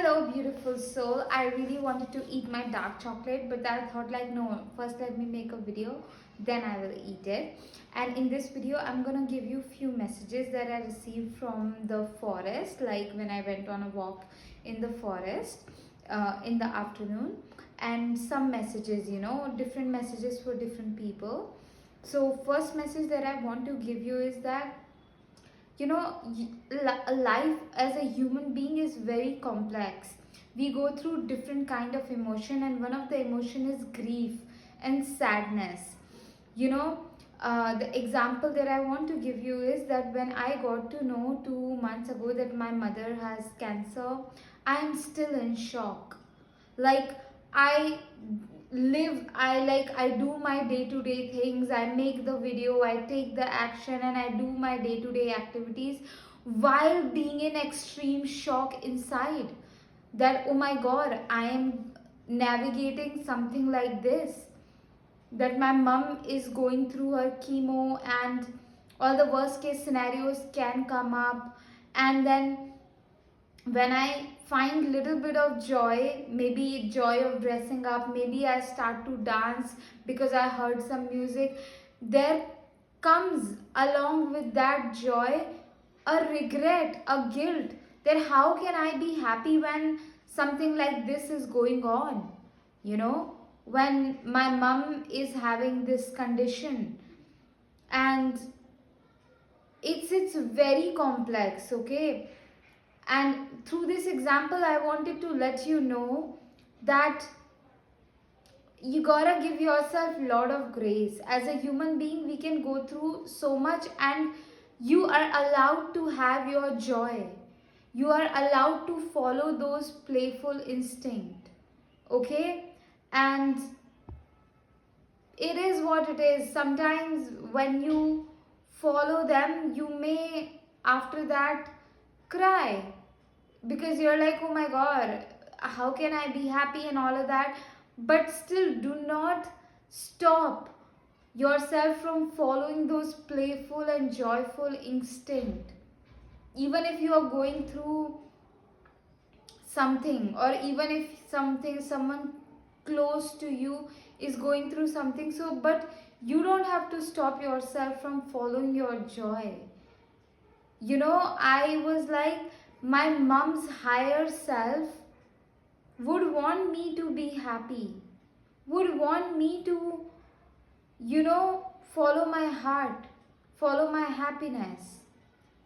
Hello, beautiful soul. I really wanted to eat my dark chocolate, but I thought, like, no, first let me make a video, then I will eat it. And in this video, I'm gonna give you few messages that I received from the forest, like when I went on a walk in the forest in the afternoon, and some messages, different messages for different people. So, first message that I want to give you is that life as a human being is very complex. We go through different kind of emotion, and one of the emotion is grief and sadness. you know the example that I want to give you is that when I got to know 2 months ago that my mother has cancer, I am still in shock. Like, I I do my day to day things, I make the video, I take the action, and I do my day to day activities while being in extreme shock inside, that oh my god, I am navigating something like this, that my mom is going through her chemo and all the worst case scenarios can come up. And then when I find little bit of joy, maybe joy of dressing up, maybe I start to dance because I heard some music, there comes along with that joy a regret, a guilt, that how can I be happy when something like this is going on, you know when my mom is having this condition. And it's very complex, okay? And through this example, I wanted to let you know that you gotta give yourself a lot of grace. As a human being, we can go through so much, and you are allowed to have your joy. You are allowed to follow those playful instinct, okay? And it is what it is. Sometimes when you follow them, you may after that cry, because you're like, oh my god, how can I be happy and all of that. But still, do not stop yourself from following those playful and joyful instinct. Even if you are going through something, or even if someone close to you is going through something, so but you don't have to stop yourself from following your joy. I was like, my mom's higher self would want me to be happy, would want me to, follow my heart, follow my happiness.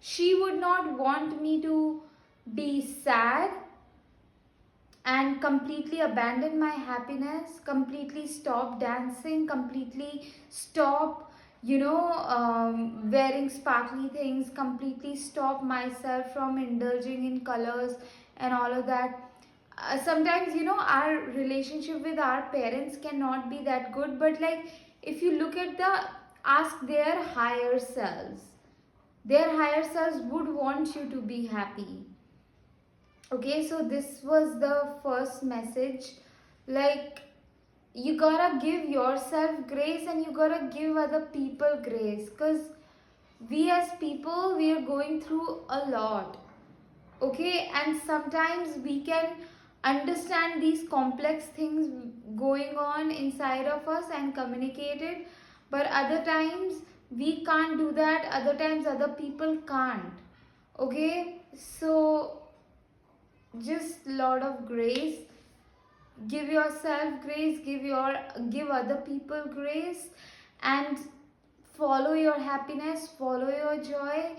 She would not want me to be sad and completely abandon my happiness, completely stop dancing, completely stop, wearing sparkly things, completely stop myself from indulging in colors and all of that. Sometimes, our relationship with our parents cannot be that good, but like, if you look at ask their higher selves, their higher selves would want you to be happy. Okay, so this was the first message. Like, you gotta give yourself grace, and you gotta give other people grace, because we as people, we are going through a lot, okay? And sometimes we can understand these complex things going on inside of us and communicate it, but other times we can't do that, other times other people can't, okay? So just lot of grace, give yourself grace, give other people grace, and follow your happiness, follow your joy.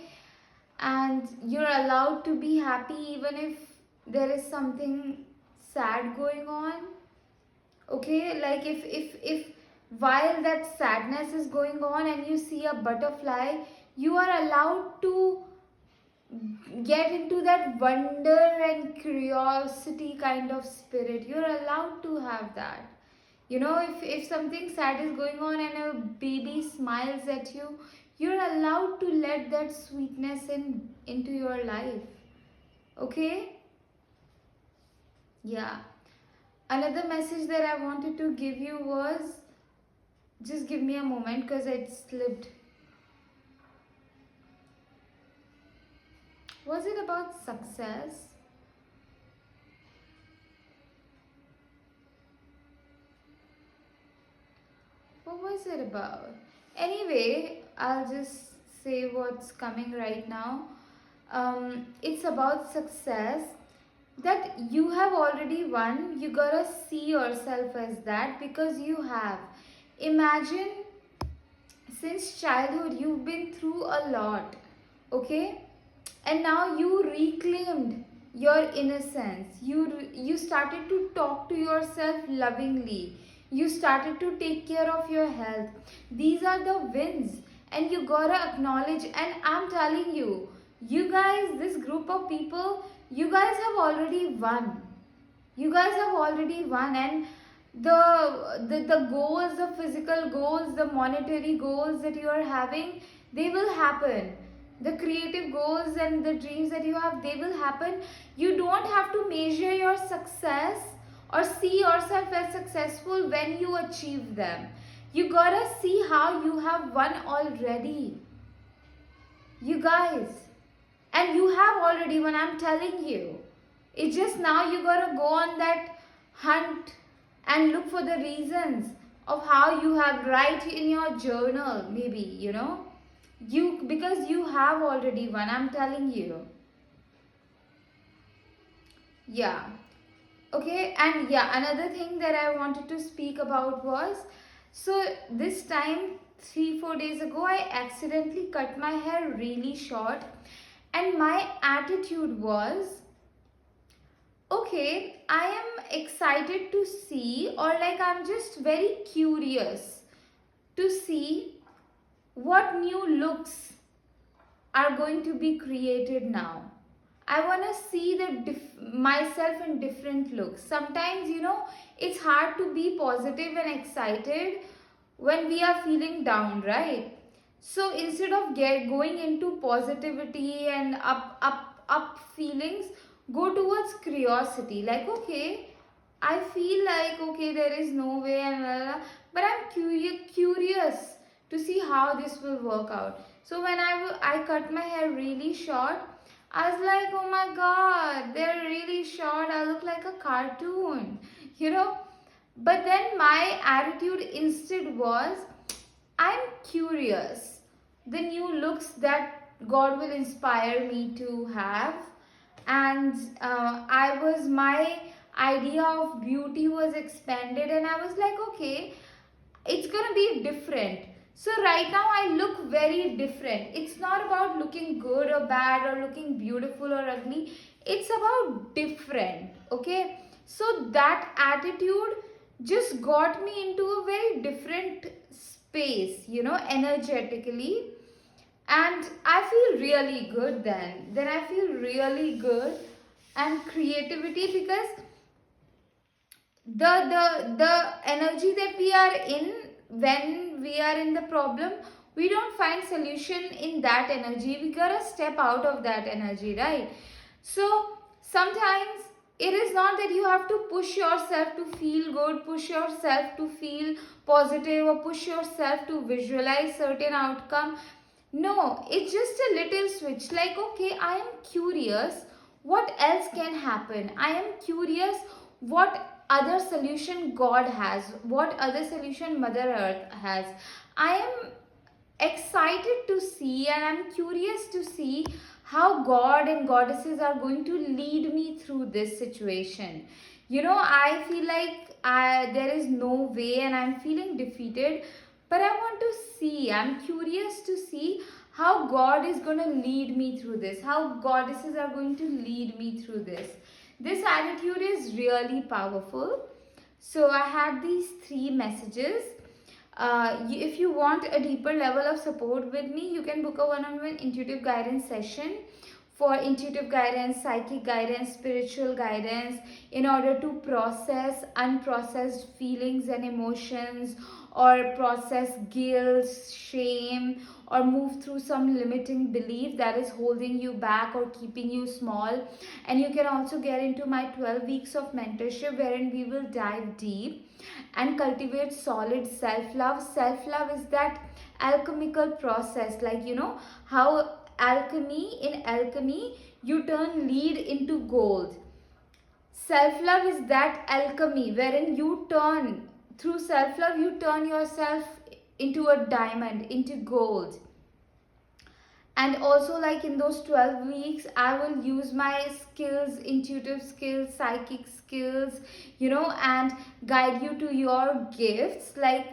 And you're allowed to be happy even if there is something sad going on, okay? Like, if while that sadness is going on and you see a butterfly, you are allowed to get into that wonder and curiosity kind of spirit. You're allowed to have that. If something sad is going on and a baby smiles at you, you're allowed to let that sweetness into your life, okay? Yeah. Another message that I wanted to give you was, just give me a moment because it slipped. Was it about success? what was it about? Anyway, I'll just say what's coming right now. It's about success, that you have already won. You gotta see yourself as that, because you have. Imagine, since childhood you've been through a lot, okay, and now you reclaimed your innocence. You started to talk to yourself lovingly. You started to take care of your health. These are the wins, and you gotta acknowledge. And I'm telling you, you guys, this group of people, you guys have already won. You guys have already won. And the goals, the physical goals, the monetary goals that you are having, they will happen. The creative goals and the dreams that you have, they will happen. You don't have to measure your success or see yourself as successful when you achieve them. You gotta see how you have won already, you guys. And you have already won, I'm telling you. It's just now you gotta go on that hunt and look for the reasons of how you have, write in your journal, maybe, you, because you have already won, I'm telling you. Yeah. Okay. And yeah, another thing that I wanted to speak about was, so this time 3-4 days ago, I accidentally cut my hair really short, and my attitude was, okay, I am excited to see, or like I'm just very curious to see what new looks are going to be created now. I want to see myself in different looks. Sometimes, it's hard to be positive and excited when we are feeling down, right? So instead of going into positivity and up feelings, go towards curiosity. Like, okay, I feel like, okay, there is no way, and blah, blah, blah, but I'm curious to see how this will work out. So when I cut my hair really short, I was like, oh my god, they're really short, I look like a cartoon, But then my attitude instead was, I'm curious. The new looks that God will inspire me to have. And my idea of beauty was expanded, and I was like, okay, it's gonna be different. So right now I look very different. It's not about looking good or bad or looking beautiful or ugly. It's about different, okay? So that attitude just got me into a very different space, energetically. And I feel really good then I feel really good. And creativity, because the energy that we are in, when we are in the problem, we don't find solution in that energy. We gotta step out of that energy, right? So sometimes it is not that you have to push yourself to feel good, push yourself to feel positive, or push yourself to visualize certain outcome. No, it's just a little switch. Like, okay, I am curious what else can happen. I am curious what other solution God has, what other solution Mother Earth has. I am excited to see, and I'm curious to see how God and goddesses are going to lead me through this situation. I feel like there is no way, and I'm feeling defeated, but I want to see, I'm curious to see how God is going to lead me through this, how goddesses are going to lead me through this. This attitude is really powerful. So I had these 3 messages. If you want a deeper level of support with me, you can book a one-on-one intuitive guidance session for intuitive guidance, psychic guidance, spiritual guidance, in order to process unprocessed feelings and emotions, or process guilt, shame, or move through some limiting belief that is holding you back or keeping you small. And you can also get into my 12 weeks of mentorship, wherein we will dive deep and cultivate solid self-love. Self-love is that alchemical process, like, how in alchemy you turn lead into gold. Self-love is that alchemy wherein you turn through self-love, you turn yourself into a diamond, into gold. And also, like in those 12 weeks, I will use my skills, intuitive skills, psychic skills, and guide you to your gifts. Like,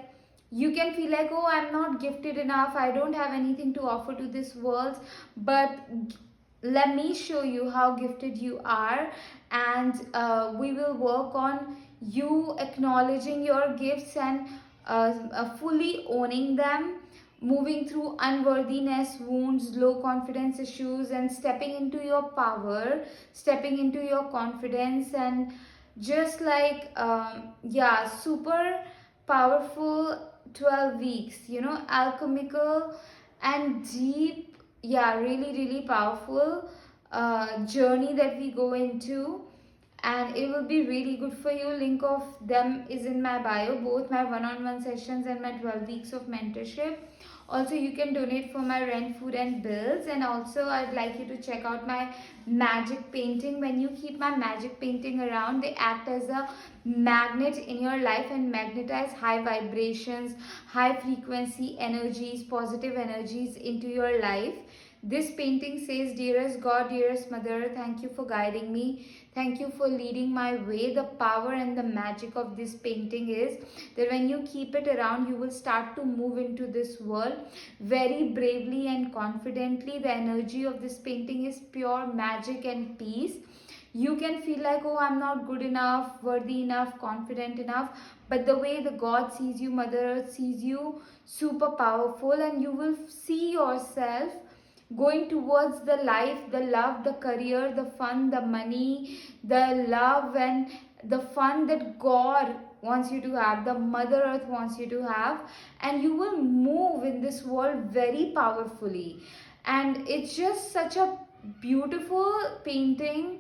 you can feel like, oh, I'm not gifted enough, I don't have anything to offer to this world, but let me show you how gifted you are. And we will work on you acknowledging your gifts and fully owning them, moving through unworthiness, wounds, low confidence issues, and stepping into your power, stepping into your confidence, and just like, yeah, super powerful 12 weeks, alchemical and deep, yeah, really, really powerful journey that we go into. And it will be really good for you. Link of them is in my bio, both my one-on-one sessions and my 12 weeks of mentorship. Also, you can donate for my rent, food and bills. And also, I'd like you to check out my magic painting. When you keep my magic painting around, they act as a magnet in your life and magnetize high vibrations, high frequency energies, positive energies into your life. This painting says, dearest God, dearest Mother, thank you for guiding me. Thank you for leading my way. The power and the magic of this painting is that when you keep it around, you will start to move into this world very bravely and confidently. The energy of this painting is pure magic and peace. You can feel like, oh, I'm not good enough, worthy enough, confident enough, but the way the God sees you, Mother Earth sees you, super powerful, and you will see yourself going towards the life, the love, the career, the fun, the money, the love and the fun that God wants you to have, the Mother Earth wants you to have, and you will move in this world very powerfully. And it's just such a beautiful painting.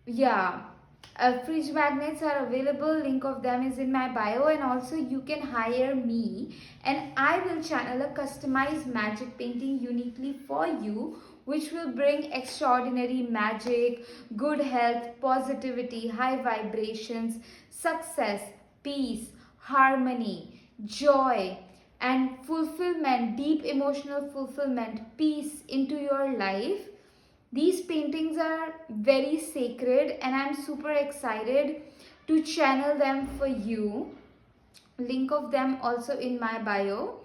Yeah, fridge magnets are available. Link of them is in my bio. And also, you can hire me and I will channel a customized magic painting uniquely for you, which will bring extraordinary magic, good health, positivity, high vibrations, success, peace, harmony, joy, and fulfillment, deep emotional fulfillment, peace into your life. These paintings are very sacred and I'm super excited to channel them for you. Link of them also in my bio.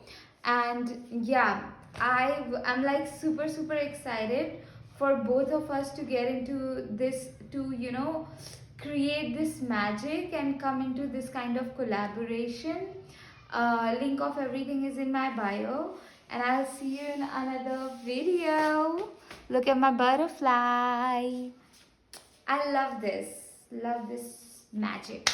And yeah, I'm like super excited for both of us to get into this, to create this magic and come into this kind of collaboration. Link of everything is in my bio, and I'll see you in another video. Look at my butterfly. I love this magic.